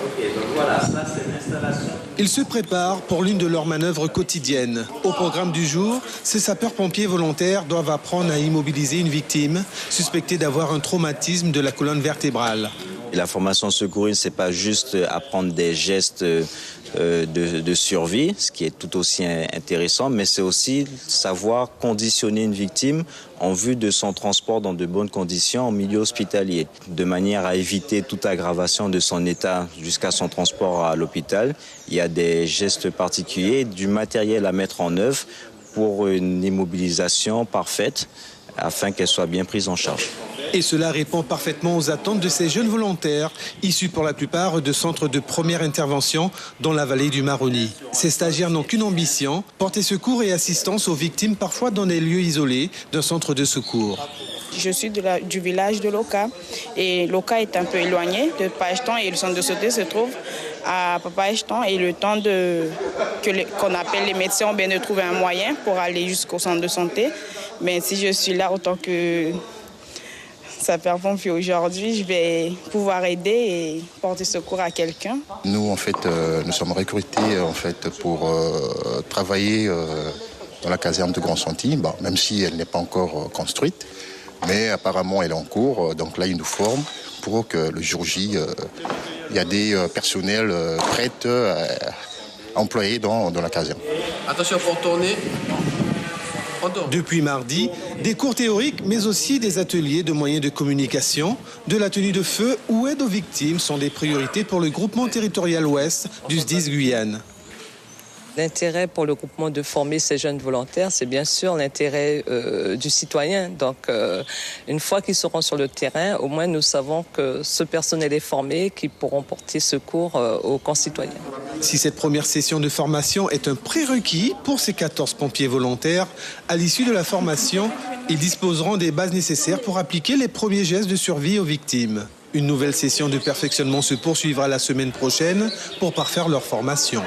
Ok, donc voilà, ça c'est l'installation. Ils se préparent pour l'une de leurs manœuvres quotidiennes. Au programme du jour, ces sapeurs-pompiers volontaires doivent apprendre à immobiliser une victime suspectée d'avoir un traumatisme de la colonne vertébrale. Et la formation secouriste, c'est pas juste apprendre des gestes de survie, ce qui est tout aussi intéressant, mais c'est aussi savoir conditionner une victime en vue de son transport dans de bonnes conditions en milieu hospitalier, de manière à éviter toute aggravation de son état jusqu'à son transport à l'hôpital. Il y a des gestes particuliers, du matériel à mettre en œuvre pour une immobilisation parfaite afin qu'elle soit bien prise en charge. Et cela répond parfaitement aux attentes de ces jeunes volontaires, issus pour la plupart de centres de première intervention dans la vallée du Maroni. Ces stagiaires n'ont qu'une ambition, porter secours et assistance aux victimes, parfois dans des lieux isolés d'un centre de secours. Je suis du village de Loka et Loka est un peu éloigné de Pacheton et le centre de santé se trouve à Pacheton et le temps qu'on appelle les médecins ont bien de trouver un moyen pour aller jusqu'au centre de santé. Mais si je suis là autant que sapeur-pompier aujourd'hui, je vais pouvoir aider et porter secours à quelqu'un. Nous, en fait, nous sommes recrutés pour travailler dans la caserne de Grand-Santi, même si elle n'est pas encore construite. Mais apparemment, elle est en cours. Donc là, ils nous forment pour que le jour J, il y a des personnels prêts employés dans la caserne. Attention pour tourner. Depuis mardi, des cours théoriques, mais aussi des ateliers de moyens de communication, de la tenue de feu ou aide aux victimes sont des priorités pour le groupement territorial ouest du SDIS Guyane. L'intérêt pour le groupement de former ces jeunes volontaires, c'est bien sûr l'intérêt du citoyen. Donc, une fois qu'ils seront sur le terrain, au moins nous savons que ce personnel est formé, qu'ils pourront porter secours aux concitoyens. Si cette première session de formation est un prérequis pour ces 14 pompiers volontaires, à l'issue de la formation, ils disposeront des bases nécessaires pour appliquer les premiers gestes de survie aux victimes. Une nouvelle session de perfectionnement se poursuivra la semaine prochaine pour parfaire leur formation.